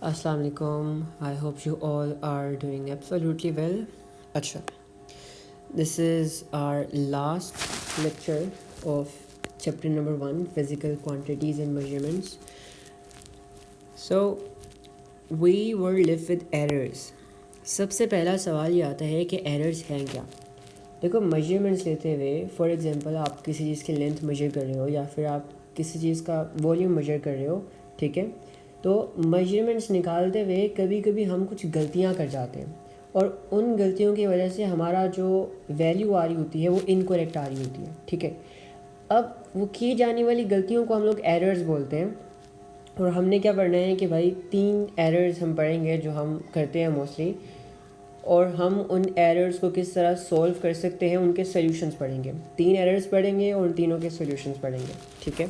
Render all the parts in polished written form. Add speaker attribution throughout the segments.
Speaker 1: अस्सलाम वालेकुम. I hope you all are doing absolutely well. अच्छा, this is our last lecture of chapter number 1, physical quantities and measurements. So we were left with errors. सबसे पहला सवाल ये आता है कि एरर्स हैं क्या. देखो, मेजरमेंट्स लेते हुए फॉर एग्जांपल आप किसी चीज़ की लेंथ मेजर कर रहे हो या फिर आप किसी चीज़ का वॉल्यूम मेजर कर रहे हो, ठीक है. तो मेजरमेंट्स निकालते हुए कभी कभी हम कुछ गलतियां कर जाते हैं और उन गलतियों की वजह से हमारा जो वैल्यू आ रही होती है वो इनकरेक्ट आ रही होती है, ठीक है. अब वो की जाने वाली गलतियों को हम लोग एरर्स बोलते हैं. और हमने क्या पढ़ना है कि भाई 3 एरर्स हम पढ़ेंगे जो हम करते हैं मोस्टली, और हम उन एरर्स को किस तरह सॉल्व कर सकते हैं उनके सॉल्यूशंस पढ़ेंगे. 3 एरर्स पढ़ेंगे और उन तीनों के सॉल्यूशंस पढ़ेंगे, ठीक है.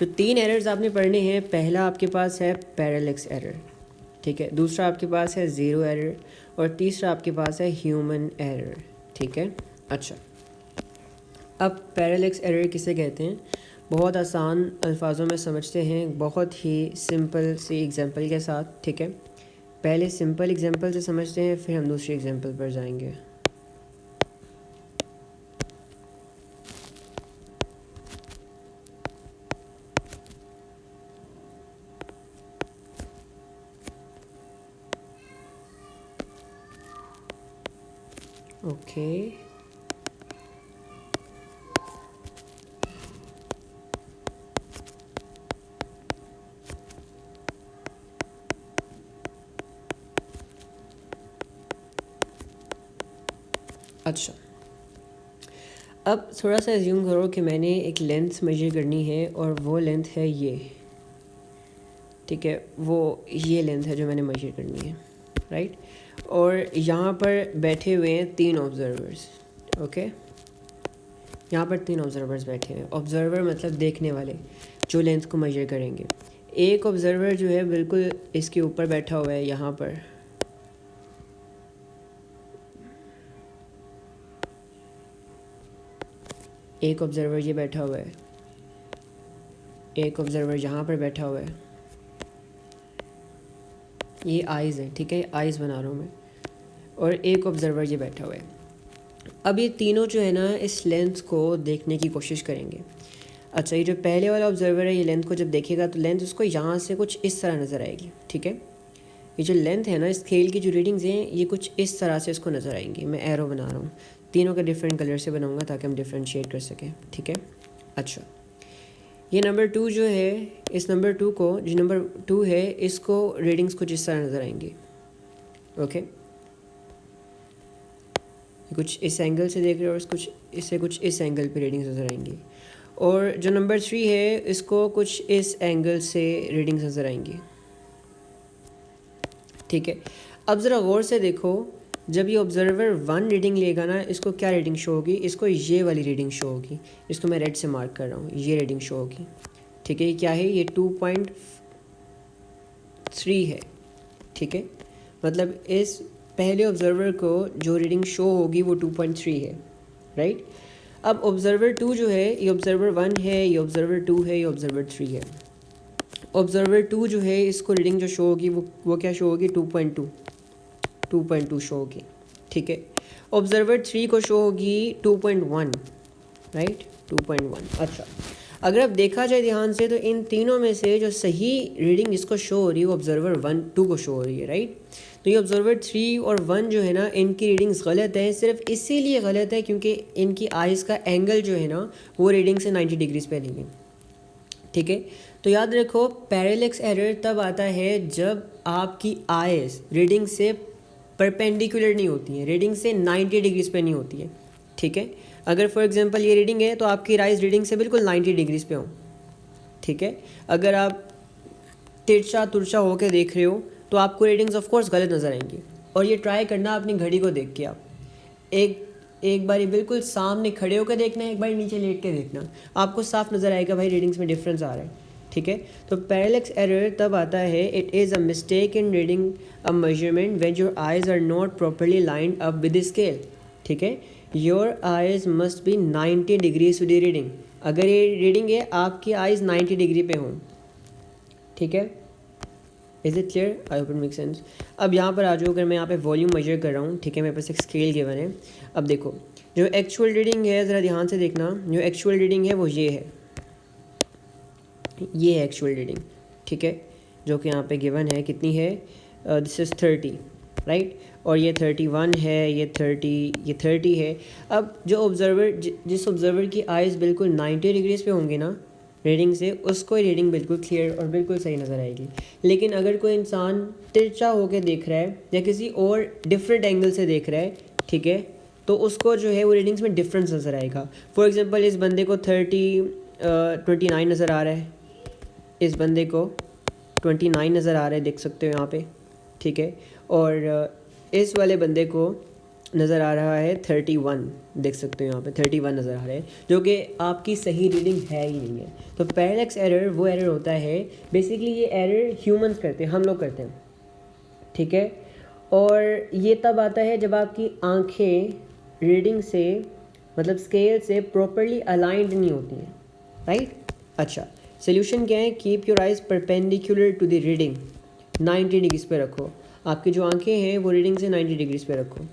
Speaker 1: तो 3 एरर्स आपने पढ़ने हैं. पहला आपके पास है पैरेलैक्स एरर, ठीक है. दूसरा आपके पास है ज़ीरो एरर और तीसरा आपके पास है ह्यूमन एरर, ठीक है. अच्छा, अब पैरेलैक्स एरर किसे कहते हैं बहुत आसान अल्फाजों में समझते हैं, बहुत ही सिंपल सी एग्जांपल के साथ, ठीक है. पहले सिंपल एग्जांपल से समझते हैं, फिर हम दूसरी एग्जांपल पर जाएंगे. ओके, अच्छा. अब थोड़ा सा एज्यूम करो कि मैंने एक लेंथ मेजर करनी है और वो लेंथ है ये, ठीक है. वो ये लेंथ है जो मैंने मेजर करनी है, राइट. और यहाँ पर बैठे हुए हैं 3 ऑब्जर्वर्स, ओके. यहाँ पर 3 ऑब्जर्वर्स बैठे हुए हैं. ऑब्जर्वर मतलब देखने वाले जो लेंथ को मेजर करेंगे. एक ऑब्जर्वर जो है बिल्कुल इसके ऊपर बैठा हुआ है यहाँ पर, एक ऑब्जर्वर ये बैठा हुआ है, एक ऑब्जर्वर यहाँ पर बैठा हुआ है. ये आइज़ है, ठीक है. आइज़ बना रहा हूँ मैं. और एक ऑब्जर्वर ये बैठा हुआ है. अब ये तीनों जो है ना इस लेंथ को देखने की कोशिश करेंगे. अच्छा, ये जो पहले वाला ऑब्जर्वर है ये लेंथ को जब देखेगा तो लेंथ उसको यहाँ से कुछ इस तरह नज़र आएगी, ठीक है. ये जो लेंथ है ना, इस स्केल की जो रीडिंग्स हैं ये कुछ इस तरह से इसको नज़र आएंगी. मैं एरो बना रहा हूँ, तीनों का डिफरेंट कलर से बनाऊँगा ताकि हम डिफ्रेंशिएट कर सकें, ठीक है. अच्छा, ये नंबर 2 जो है, इस नंबर 2 को, जो नंबर 2 है इसको रीडिंग्स कुछ इस तरह नज़र आएंगी, ओके. कुछ इस एंगल से देख रहे हो और कुछ इससे कुछ इस एंगल पे रीडिंग्स नज़र आएंगी. और जो नंबर 3 है इसको कुछ इस एंगल से रीडिंग्स नज़र आएंगी, ठीक है. अब ज़रा गौर से देखो, जब ये ऑब्जर्वर 1 रीडिंग लेगा ना, इसको क्या रीडिंग शो होगी, इसको ये वाली रीडिंग शो होगी. इसको मैं रेड से मार्क कर रहा हूँ, ये रीडिंग शो होगी, ठीक है. ये क्या है, ये 2.3 है, ठीक है. मतलब इस पहले ऑब्जर्वर को जो रीडिंग शो होगी वो 2.3 है, राइट. अब ऑब्जर्वर 2 जो है, ये ऑब्जर्वर 1 है, ये ऑब्जर्वर 2 है, ये ऑब्जर्वर 3 है. ऑब्जर्वर 2 जो है इसको रीडिंग जो शो होगी वो क्या शो होगी, 2.2 शो होगी, ठीक है. ऑब्जर्वर 3 को शो होगी 2.1, राइट, 2.1. अच्छा, अगर अब देखा जाए ध्यान से तो इन तीनों में से जो सही रीडिंग जिसको शो हो रही है वो ऑब्जर्वर 2 को शो हो रही है, राइट. तो ये ऑब्जर्वर 3 और 1 जो है ना, इनकी रीडिंग्स गलत है. सिर्फ इसीलिए गलत है क्योंकि इनकी आइज़ का एंगल जो है ना वो रीडिंग से 90 डिग्रीज पे नहीं है, ठीक है. तो याद रखो, पैरेलैक्स एरर तब आता है जब आपकी आइज़ रीडिंग से परपेंडिकुलर नहीं होती है, रीडिंग से 90 डिग्रीज पे नहीं होती है, ठीक है. अगर फॉर एग्जांपल ये रीडिंग है तो आपकी आइज़ रीडिंग से बिल्कुल 90 डिग्रीज पे हो, ठीक है. अगर आप तिरछा तुरछा होकर देख रहे हो तो आपको रीडिंग्स ऑफ कोर्स गलत नज़र आएंगी. और ये ट्राई करना अपनी घड़ी को देख के, आप एक बारी बिल्कुल सामने खड़े होकर देखना है, एक बारी नीचे लेट के देखना, आपको साफ नज़र आएगा भाई रीडिंग्स में डिफरेंस आ रहा है, ठीक है. तो पैरेलैक्स एरर तब आता है, it is a mistake in reading a measurement when your eyes are not properly lined up with the scale, ठीक है. Your eyes must be 90 degrees to the reading. अगर ये रीडिंग है आपकी आइज़ 90 डिग्री पे हों, ठीक है. Is it clear? I hope it make sense. अब यहाँ पर आ जाओ, अगर मैं यहाँ पे वॉल्यूम मेजर कर रहा हूँ, ठीक है, मेरे पास एक स्केल गिवन है। अब देखो जो एक्चुअल रीडिंग है, ज़रा ध्यान से देखना, जो एक्चुअल रीडिंग है वो ये है एक्चुअल रीडिंग, ठीक है, जो कि यहाँ पे गिवन है, कितनी है, दिस इज़ 30, राइट, और ये 31 है, ये 30 है। अब जो ऑब्ज़र्वर, जिस ऑब्ज़र्वर की आइज़ बिल्कुल 90 डिग्रीज़ पे होंगे ना रीडिंग से, उसको रीडिंग बिल्कुल क्लियर और बिल्कुल सही नज़र आएगी। लेकिन अगर कोई इंसान तिरछा होकर देख रहा है या किसी और डिफरेंट एंगल से देख रहा है, ठीक है, तो उसको जो है वो रीडिंग्स में डिफरेंस नज़र आएगा। फॉर एग्ज़ाम्पल इस बंदे को 29 नज़र आ रहा है, इस बंदे को 29 नज़र आ रहा है, देख सकते हो यहाँ पे, ठीक है, और इस वाले बंदे को नज़र आ रहा है 31, देख सकते हो यहाँ पे 31 नज़र आ रहा है, जो कि आपकी सही रीडिंग है ही नहीं है। तो पैरेलैक्स एरर वो एरर होता है, बेसिकली ये एरर ह्यूमंस करते हैं, हम लोग करते हैं, ठीक है, और ये तब आता है जब आपकी आंखें रीडिंग से, मतलब स्केल से प्रॉपरली अलाइंड नहीं होती हैं, राइट। अच्छा, सोल्यूशन क्या है? Keep your eyes perpendicular to the reading, 90 degrees पे रखो, आपकी जो आंखें हैं वो रीडिंग से 90 डिग्रीज पे रखो।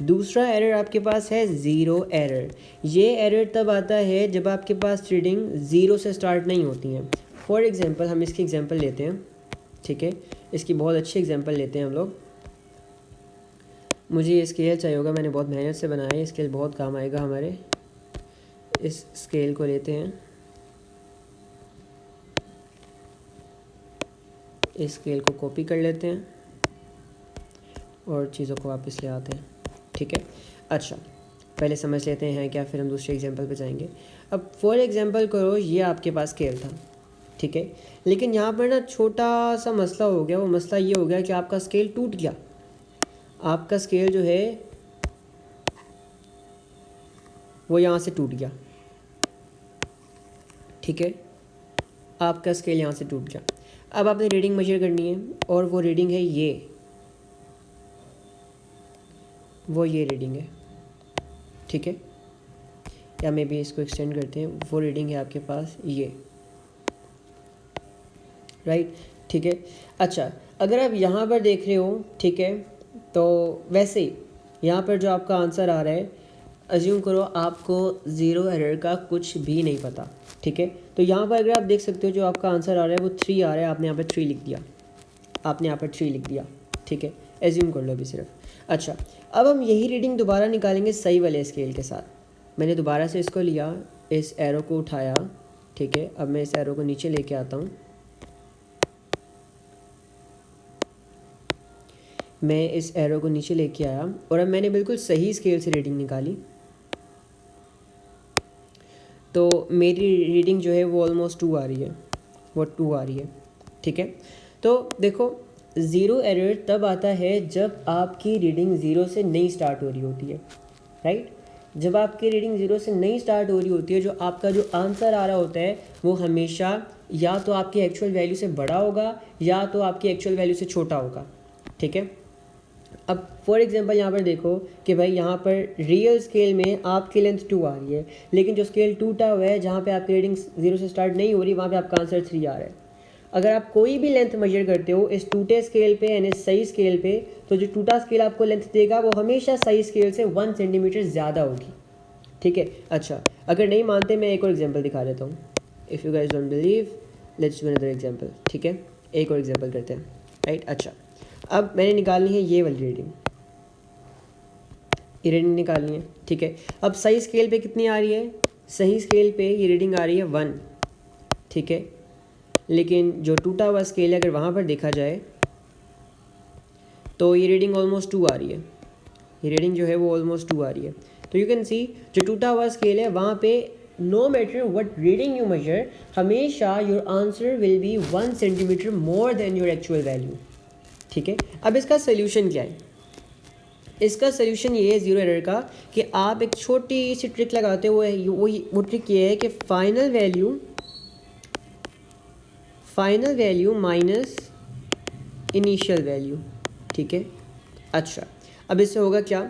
Speaker 1: दूसरा एरर आपके पास है ज़ीरो एरर। ये एरर तब आता है जब आपके पास रीडिंग ज़ीरो से स्टार्ट नहीं होती हैं। फॉर एग्ज़ाम्पल हम इसकी एग्ज़ाम्पल लेते हैं, ठीक है, इसकी बहुत अच्छी एग्ज़ाम्पल लेते हैं हम लोग। मुझे ये स्केल चाहिए होगा, मैंने बहुत मेहनत से बनाया है, स्केल बहुत काम आएगा हमारे। इस स्केल को लेते हैं, इस स्केल को कॉपी कर लेते हैं और चीज़ों को वापस ले आते हैं, ठीक है। अच्छा, पहले समझ लेते हैं क्या, फिर हम दूसरे एग्जांपल पे जाएंगे। अब फॉर एग्जांपल करो ये आपके पास स्केल था, ठीक है, लेकिन यहाँ पर ना छोटा सा मसला हो गया। वो मसला ये हो गया कि आपका स्केल टूट गया। आपका स्केल जो है वो यहाँ से टूट गया, ठीक है, आपका स्केल यहाँ से टूट गया। अब आपने रीडिंग मेजर करनी है और वो रीडिंग है ये रीडिंग है, ठीक है, या मे भी इसको एक्सटेंड करते हैं, वो रीडिंग है आपके पास ये, राइट, ठीक है। अच्छा, अगर आप यहाँ पर देख रहे हो, ठीक है, तो वैसे ही यहाँ पर जो आपका आंसर आ रहा है, अज्यूम करो आपको ज़ीरो एरर का कुछ भी नहीं पता, ठीक है, तो यहाँ पर अगर आप देख सकते हो जो आपका आंसर आ रहा है वो 3 आ रहा है, आपने यहाँ पर 3 लिख दिया, आपने यहाँ पर 3 लिख दिया, ठीक है, एज्यूम कर लो अभी सिर्फ। अच्छा, अब हम यही रीडिंग दोबारा निकालेंगे सही वाले स्केल के साथ। मैंने दोबारा से इसको लिया, इस एरो को उठाया, ठीक है, अब मैं इस एरो को नीचे लेके आता हूँ, मैं इस एरो को नीचे लेके आया और अब मैंने बिल्कुल सही स्केल से रीडिंग निकाली, तो मेरी रीडिंग जो है वो ऑलमोस्ट 2 आ रही है, वो 2 आ रही है, ठीक है। तो देखो, ज़ीरो एरर तब आता है जब आपकी रीडिंग ज़ीरो से नहीं स्टार्ट हो रही होती है, राइट। जब आपकी रीडिंग ज़ीरो से नहीं स्टार्ट हो रही होती है, जो आपका जो आंसर आ रहा होता है वो हमेशा या तो आपकी एक्चुअल वैल्यू से बड़ा होगा या तो आपकी एक्चुअल वैल्यू से छोटा होगा, ठीक है। अब फॉर एग्जांपल यहाँ पर देखो कि भाई यहाँ पर रियल स्केल में आपकी लेंथ 2 आ रही है, लेकिन जो स्केल टूटा हुआ है जहाँ पे आपकी रीडिंग ज़ीरो से स्टार्ट नहीं हो रही, वहाँ पे आपका आंसर 3 आ रहा है। अगर आप कोई भी लेंथ मेजर करते हो इस टूटे स्केल पे यानी सही स्केल पे, तो जो टूटा स्केल आपको लेंथ देगा वो हमेशा सही स्केल से 1 सेंटीमीटर ज़्यादा होगी, ठीक है। अच्छा, अगर नहीं मानते मैं एक और एग्जाम्पल दिखा देता हूँ। If you guys don't believe, let's do another example, ठीक है, एक और एग्जाम्पल करते हैं, राइट। अच्छा, अब मैंने निकालनी है ये वाली रीडिंग, ये रीडिंग निकालनी है, ठीक है। अब सही स्केल पे कितनी आ रही है? सही स्केल पे ये रीडिंग आ रही है 1, ठीक है, लेकिन जो टूटा हुआ स्केल है अगर वहाँ पर देखा जाए तो ये रीडिंग ऑलमोस्ट 2 आ रही है, ये रीडिंग जो है वो ऑलमोस्ट 2 आ रही है। तो यू कैन सी जो टूटा हुआ स्केल है वहाँ पे no matter what reading you measure, हमेशा your answer will be 1 centimetre more than your actual value, ठीक है। अब इसका सोल्यूशन क्या है? इसका सोल्यूशन ये है ज़ीरो एरर का कि आप एक छोटी सी ट्रिक लगाते हो, वो ट्रिक ये है कि final value minus initial value, ठीक है। अच्छा, अब इससे होगा क्या?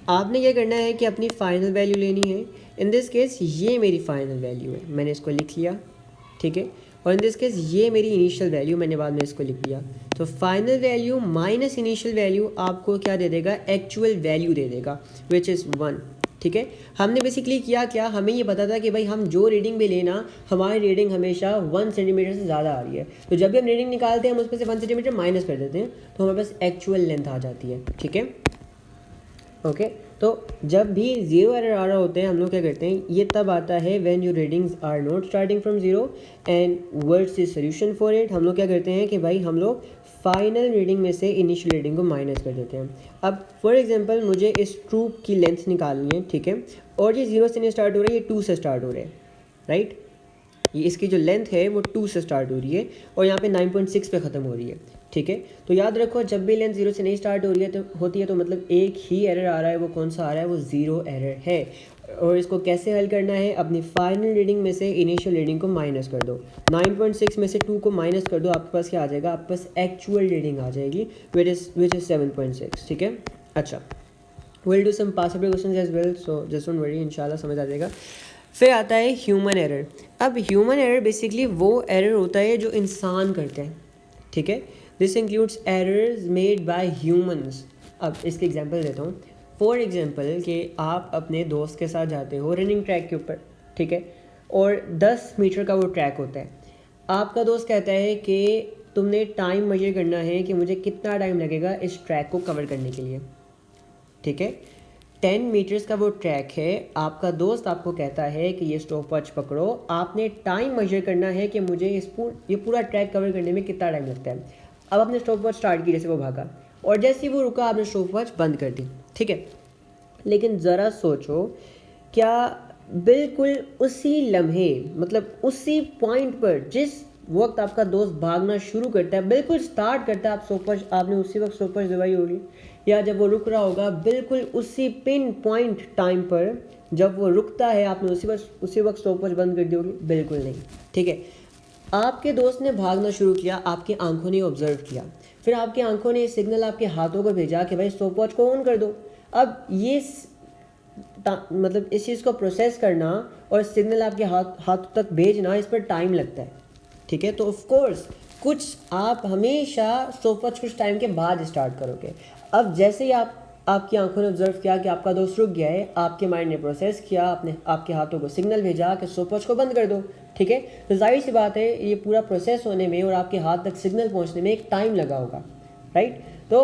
Speaker 1: आपने क्या करना है कि अपनी फ़ाइनल वैल्यू लेनी है। इन दिस केस ये मेरी फ़ाइनल वैल्यू है, मैंने इसको लिख लिया, ठीक है, और इन दिस केस ये मेरी इनिशियल वैल्यू, मैंने बाद में इसको लिख दिया। तो final value minus initial value आपको क्या दे देगा, एक्चुअल वैल्यू दे देगा विच इज़ 1। ठीक है, हमने बेसिकली किया क्या, हमें ये पता था कि भाई हम जो रीडिंग भी लेना, हमारी रीडिंग हमेशा 1 सेंटीमीटर से ज़्यादा आ रही है, तो जब भी हम रीडिंग निकालते हैं हम उसमें से 1 सेंटीमीटर माइनस कर देते हैं, तो हमारे पास एक्चुअल लेंथ आ जाती है। ठीक है, ओके। तो जब भी ज़ीरो एरर आ रहा होते हैं हम लोग क्या करते हैं, ये तब आता है when your readings are not starting from zero and what's the solution for it. हम लोग क्या करते हैं कि भाई हम लोग फाइनल रीडिंग में से इनिशियल रीडिंग को माइनस कर देते हैं। अब फॉर एग्जांपल मुझे इस ट्रूप की लेंथ निकालनी है, ठीक है, और ये 0 से नहीं स्टार्ट हो रहा है, ये 2 से स्टार्ट हो रहा है, राइट। ये इसकी जो लेंथ है वो 2 से स्टार्ट हो रही है और यहाँ पे 9.6 पे ख़त्म हो रही है। ठीक है, तो याद रखो जब भी लेंथ 0 से नहीं स्टार्ट हो रही है तो होती है, तो मतलब एक ही एरर आ रहा है, वो कौन सा आ रहा है, वो 0 एरर है। और इसको कैसे हल करना है, अपनी फाइनल रीडिंग में से इनिशियल रीडिंग को माइनस कर दो, 9.6 में से 2 को माइनस कर दो, आपके पास क्या आ जाएगा, आपके पास एक्चुअल रीडिंग आ जाएगी विच इज़ 7.6। ठीक है, अच्छा, will do some pass questions as well, so just don't worry, इंशाल्लाह समझ आ जाएगा। फिर आता है ह्यूमन एरर। अब ह्यूमन एरर बेसिकली वो एरर होता है जो इंसान करते हैं। ठीक है, this includes errors made by humans. अब इसके एग्जांपल देता हूँ। फॉर एग्जांपल कि आप अपने दोस्त के साथ जाते हो रनिंग ट्रैक के ऊपर, ठीक है, और 10 मीटर का वो ट्रैक होता है। आपका दोस्त कहता है कि तुमने टाइम मेजर करना है कि मुझे कितना टाइम लगेगा इस ट्रैक को कवर करने के लिए। ठीक है, 10 मीटर्स का वो ट्रैक है, आपका दोस्त आपको कहता है कि ये स्टॉप वॉच पकड़ो, आपने टाइम मेजर करना है कि मुझे ये पूरा ट्रैक कवर करने में कितना टाइम लगता है। अब आपने स्टॉप वॉच स्टार्ट की, जैसे वो भागा और जैसे ही वो रुका आपने स्टॉप वॉच बंद कर दी। ठीक है, लेकिन ज़रा सोचो, क्या बिल्कुल उसी लम्हे, मतलब उसी पॉइंट पर जिस वक्त आपका दोस्त भागना शुरू करता है, बिल्कुल स्टार्ट करता है, आप स्टॉपवॉच आपने उसी वक्त स्टॉपवॉच दबाई होगी, या जब वो रुक रहा होगा बिल्कुल उसी पिन पॉइंट टाइम पर जब वो रुकता है आपने उसी वक्त स्टॉपवॉच बंद कर दी होगी? बिल्कुल नहीं। ठीक है, आपके दोस्त ने भागना शुरू किया, आपकी आंखों ने ऑब्जर्व किया, फिर आपकी आंखों ने सिग्नल आपके हाथों को भेजा कि भाई स्टॉपवॉच को ऑन कर दो। अब ये मतलब इस चीज़ को प्रोसेस करना और सिग्नल आपके हाथों तक भेजना, इस पर टाइम लगता है। ठीक है, तो ऑफ कोर्स कुछ आप हमेशा स्टॉपवॉच कुछ टाइम के बाद स्टार्ट करोगे। अब जैसे ही आपकी आंखों ने ऑब्जर्व किया कि आपका दोस्त रुक गया है, आपके माइंड ने प्रोसेस किया, आपके हाथों को सिग्नल भेजा कि स्टॉपवॉच को बंद कर दो। ठीक है, तो जाहिर सी बात है ये पूरा प्रोसेस होने में और आपके हाथ तक सिग्नल पहुंचने में एक टाइम लगा होगा, राइट। तो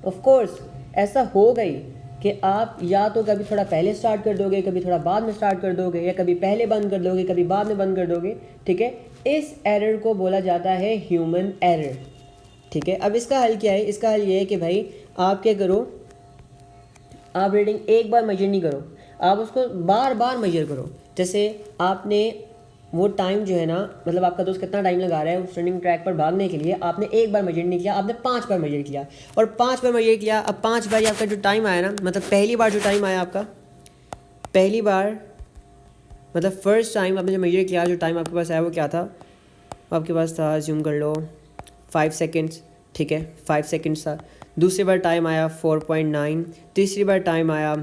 Speaker 1: ऑफ कोर्स ऐसा होगा ही कि आप या तो कभी थोड़ा पहले स्टार्ट कर दोगे, कभी थोड़ा बाद में स्टार्ट कर दोगे, या कभी पहले बंद कर दोगे, कभी बाद में बंद कर दोगे। ठीक है, इस एरर को बोला जाता है ह्यूमन एरर। ठीक है, अब इसका हल क्या है, इसका हल ये है कि भाई आप क्या करो, आप रीडिंग एक बार मेजर नहीं करो, आप उसको बार बार मेजर करो। जैसे आपने वो टाइम जो है ना, मतलब आपका दोस्त कितना टाइम लगा रहा है उस रनिंग ट्रैक पर भागने के लिए, आपने एक बार मेजर नहीं किया, आपने 5 बार मेजर किया, और 5 बार मेजर किया। अब 5 बार आपका जो टाइम आया ना, मतलब पहली बार जो टाइम आया आपका, पहली बार मतलब फर्स्ट टाइम आपने जो मेजर किया, जो टाइम आपके पास आया वो क्या था, आपके पास था, ज्यूम कर लो 5 सेकेंड्स। ठीक है, 5 सेकेंड्स था। दूसरी बार टाइम आया 4.9, तीसरी बार टाइम आया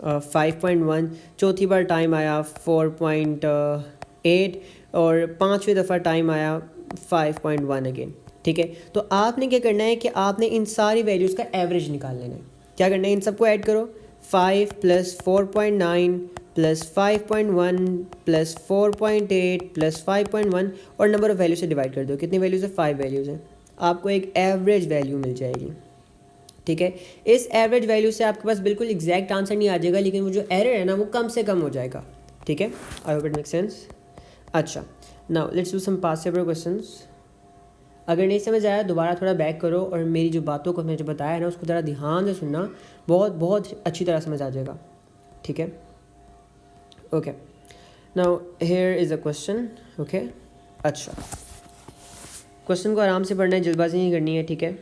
Speaker 1: 5.1, चौथी बार टाइम आया 4.8 और पांचवी दफ़ा टाइम आया 5.1 अगेन। ठीक है, तो आपने क्या करना है कि आपने इन सारी वैल्यूज़ का एवरेज निकाल लेना है। क्या करना है, इन सबको ऐड करो, 5 + 4.9 + 5.1 + 4.8 + 5.1 और नंबर ऑफ़ वैल्यू से डिवाइड कर दो। कितनी वैल्यूज़ है, 5 वैल्यूज़ हैं, आपको एक एवरेज वैल्यू मिल जाएगी। ठीक है, इस एवरेज वैल्यू से आपके पास बिल्कुल एग्जैक्ट आंसर नहीं आ जाएगा, लेकिन वो जो एरर है ना वो कम से कम हो जाएगा। ठीक है, I hope it make sense. अच्छा, now let's do some past paper questions. अगर नहीं समझ आया दोबारा थोड़ा बैक करो और मेरी जो बातों को मैंने जो बताया है ना उसको ज़रा ध्यान से सुनना, बहुत बहुत अच्छी तरह समझ आ जाएगा। ठीक है, okay, now here is a question. Okay, अच्छा, क्वेश्चन को आराम से पढ़ना है, जल्दबाजी नहीं करनी है। ठीक है,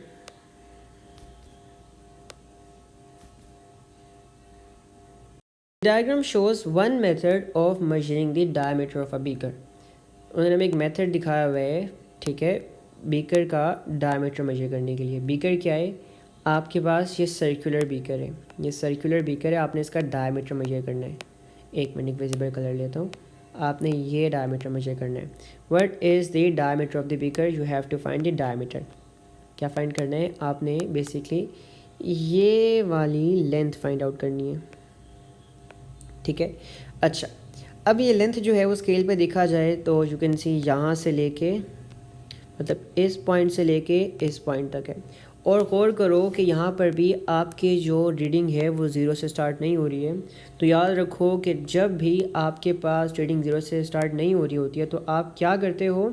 Speaker 1: diagram shows one method of measuring the diameter of a beaker. उन्होंने हमें एक मेथड दिखाया हुआ है, ठीक है, बीकर का डायमीटर मेजर करने के लिए। बीकर क्या है, आपके पास ये सर्कुलर बीकर है, ये सर्कुलर बीकर है, आपने इसका डायमीटर मेजर करना है। एक मिनट विजिबल कलर लेता हूँ। आपने ये डायमीटर मेजर करना है. What is the diameter of the beaker? You have to find the diameter. क्या फाइंड करना है आपने? बेसिकली ये वाली लेंथ फाइंड आउट करनी है. ठीक है. अच्छा, अब ये लेंथ जो है वो स्केल पे देखा जाए तो यू कैन सी यहाँ से लेके मतलब इस पॉइंट से लेके इस पॉइंट तक है. और गौर करो कि यहाँ पर भी आपकी जो रीडिंग है वो ज़ीरो से स्टार्ट नहीं हो रही है. तो याद रखो कि जब भी आपके पास रीडिंग ज़ीरो से स्टार्ट नहीं हो रही होती है तो आप क्या करते हो?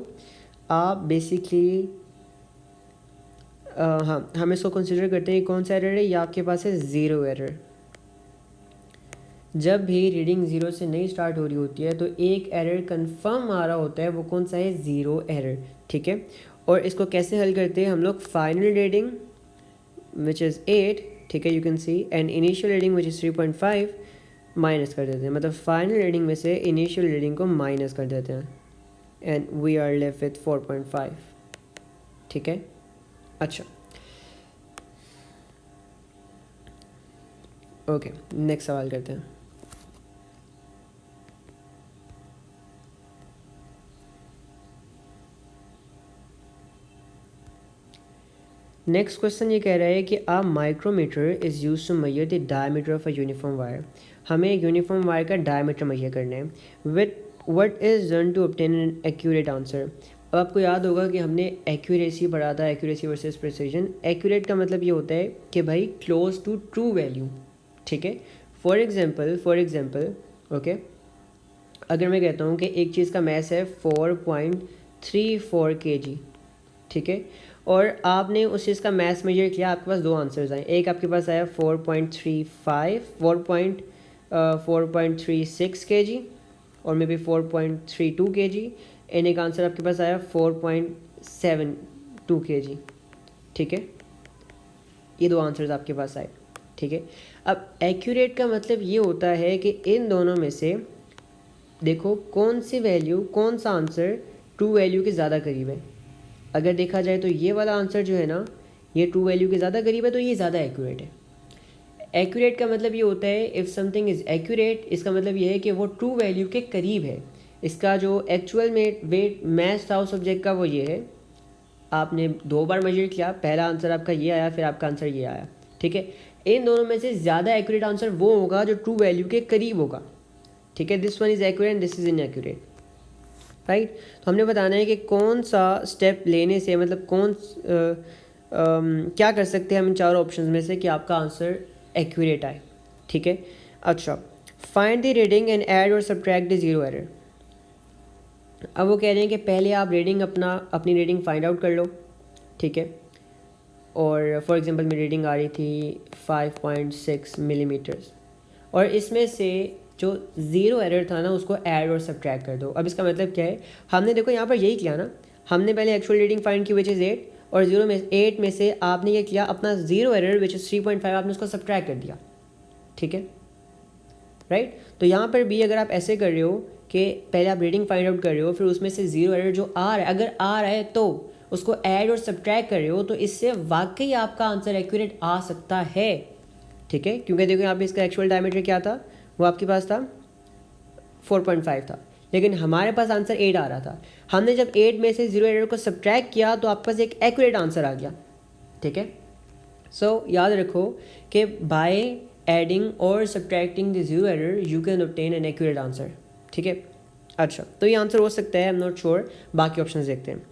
Speaker 1: आप बेसिकली हाँ, हम इसको कंसिडर करते हैं कौन सा एरर है. या आपके पास है ज़ीरो एरर. जब भी रीडिंग ज़ीरो से नहीं स्टार्ट हो रही होती है तो एक एरर कंफर्म आ रहा होता है. वो कौन सा है? Zero error. ठीक है. और इसको कैसे हल करते हैं हम लोग? फाइनल रीडिंग विच इज़ 8, ठीक है, you can see, and initial reading which is 3.5 minus कर देते हैं. मतलब फाइनल रीडिंग में से इनिशियल रीडिंग को माइनस कर देते हैं and we are left with 4.5. ठीक है. अच्छा, ओके, नेक्स्ट सवाल करते हैं. नेक्स्ट क्वेश्चन ये कह रहा है कि a micrometer is use to measure the diameter of a uniform wire. हमें यूनिफॉर्म वायर का डायमीटर मेजर करना है. With what is done to obtain an accurate answer. अब आपको याद होगा कि हमने एक्यूरेसी पढ़ा था, एक्यूरेसी वर्सेस प्रिसीजन. एक्यूरेट का मतलब ये होता है कि भाई क्लोज टू ट्रू वैल्यू. ठीक है. फॉर एग्जाम्पल ओके, अगर मैं कहता हूँ कि एक चीज़ का मैस है 4.34 kg. ठीक है. और आपने उस चीज़ का मैथ मेजर किया, आपके पास दो आंसर्स आए. एक आपके पास आया 4.36 kg और मे बी 4.32 kg. एंड एक आंसर आपके पास आया 4.72 kg. ठीक है. ये दो आंसर्स आपके पास आए. ठीक है. अब एक्यूरेट का मतलब ये होता है कि इन दोनों में से देखो कौन सी वैल्यू, कौन सा आंसर ट्रू वैल्यू के ज़्यादा करीब है. अगर देखा जाए तो ये वाला आंसर जो है ना, ये ट्रू वैल्यू के ज़्यादा करीब है, तो ये ज़्यादा एक्यूरेट है. एक्यूरेट का मतलब ये होता है इफ़ समथिंग इज़ एक्यूरेट, इसका मतलब ये है कि वो ट्रू वैल्यू के करीब है. इसका जो एक्चुअल में वेट मैथ्स था उस सब्जेक्ट का वो ये है. आपने दो बार मेजर किया, पहला आंसर आपका ये आया, फिर आपका आंसर ये आया. ठीक है. इन दोनों में से ज़्यादा एक्यूरेट आंसर वो होगा जो ट्रू वैल्यू के करीब होगा. ठीक है. This one is accurate and this is inaccurate. Right. तो हमने बताना है कि कौन सा स्टेप लेने से, मतलब क्या कर सकते हैं हम इन चारों ऑप्शंस में से कि आपका आंसर एक्यूरेट आए. ठीक है. अच्छा, find the reading and add और सब्ट्रैक्ट द ज़ीरो एरर. अब वो कह रहे हैं कि पहले आप रीडिंग अपनी रीडिंग फाइंड आउट कर लो. ठीक है. और फॉर एग्जांपल मेरी रीडिंग आ रही थी 5.6 मिलीमीटर्स और इसमें से जो ज़ीरो एरर था ना उसको ऐड और सब्ट्रैक्ट कर दो. अब इसका मतलब क्या है? हमने देखो यहाँ पर यही किया ना, हमने पहले एक्चुअल रीडिंग फाइंड की विच इज़ 8 और 8 में से आपने ये किया अपना ज़ीरो एरर विच इज़ 3.5, आपने उसको सब्ट्रैक्ट कर दिया. ठीक है. राइट. तो यहाँ पर भी अगर आप ऐसे कर रहे हो कि पहले आप रीडिंग फाइंड आउट कर रहे हो, फिर उसमें से ज़ीरो एरर जो आ रहा है, अगर आ रहा है तो उसको ऐड और सब्ट्रैक्ट कर रहे हो, तो इससे वाकई आपका आंसर एक्यूरेट आ सकता है. ठीक है. क्योंकि देखो यहाँ पे इसका एक्चुअल डायमीटर क्या था, वो आपके पास था 4.5 था, लेकिन हमारे पास आंसर 8 आ रहा था. हमने जब 8 में से ज़ीरो एरर को सब्ट्रैक्ट किया तो आपके पास एक एक्यूरेट आंसर आ गया. ठीक है. सो याद रखो कि बाय एडिंग और subtracting the zero error you can obtain an accurate answer. ठीक है. अच्छा, तो ये आंसर हो सकता है, आई एम नॉट श्योर. बाकी ऑप्शन देखते हैं.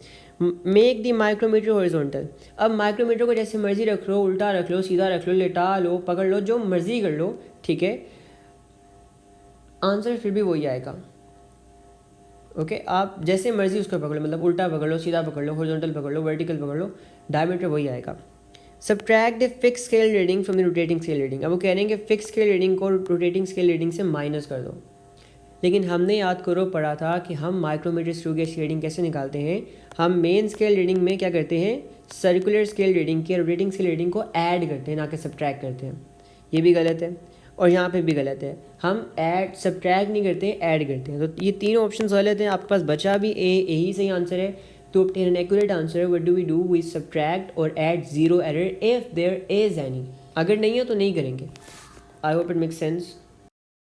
Speaker 1: Make the micrometer horizontal. अब माइक्रोमीटर को जैसे मर्जी रख लो, उल्टा रख लो, सीधा रख लो, लेटा लो, पकड़ लो, जो मर्जी कर लो. ठीक है. आंसर फिर भी वही आएगा. ओके. आप जैसे मर्जी उसको पकड़ लो, मतलब उल्टा पकड़ लो, सीधा पकड़ लो, हॉरिजॉन्टल पकड़ लो, वर्टिकल पकड़ लो, डायमीटर वही आएगा. Subtract the fix scale reading from the rotating scale reading. अब वो कह रहे हैं कि फिक्स स्केल रीडिंग को रोटेटिंग स्केल रीडिंग से माइनस कर दो. लेकिन हमने याद करो पढ़ा था कि हम माइक्रोमीटर स्क्रू गेज की रीडिंग कैसे निकालते हैं. हम मेन स्केल रीडिंग में क्या करते हैं, सर्कुलर स्केल रीडिंग की रोटेटिंग स्केल रीडिंग को ऐड करते हैं, ना कि सब्ट्रैक्ट करते हैं. ये भी गलत है और यहाँ पे भी गलत है. हम ऐड सब्ट्रैक्ट नहीं करते, ऐड करते हैं. तो ये तीनों ऑप्शन गलत हैं. आपके पास बचा भी यही सही आंसर है. To obtain an accurate answer, what do? We subtract or add zero error if there is any. अगर नहीं है तो नहीं करेंगे. I hope it makes sense.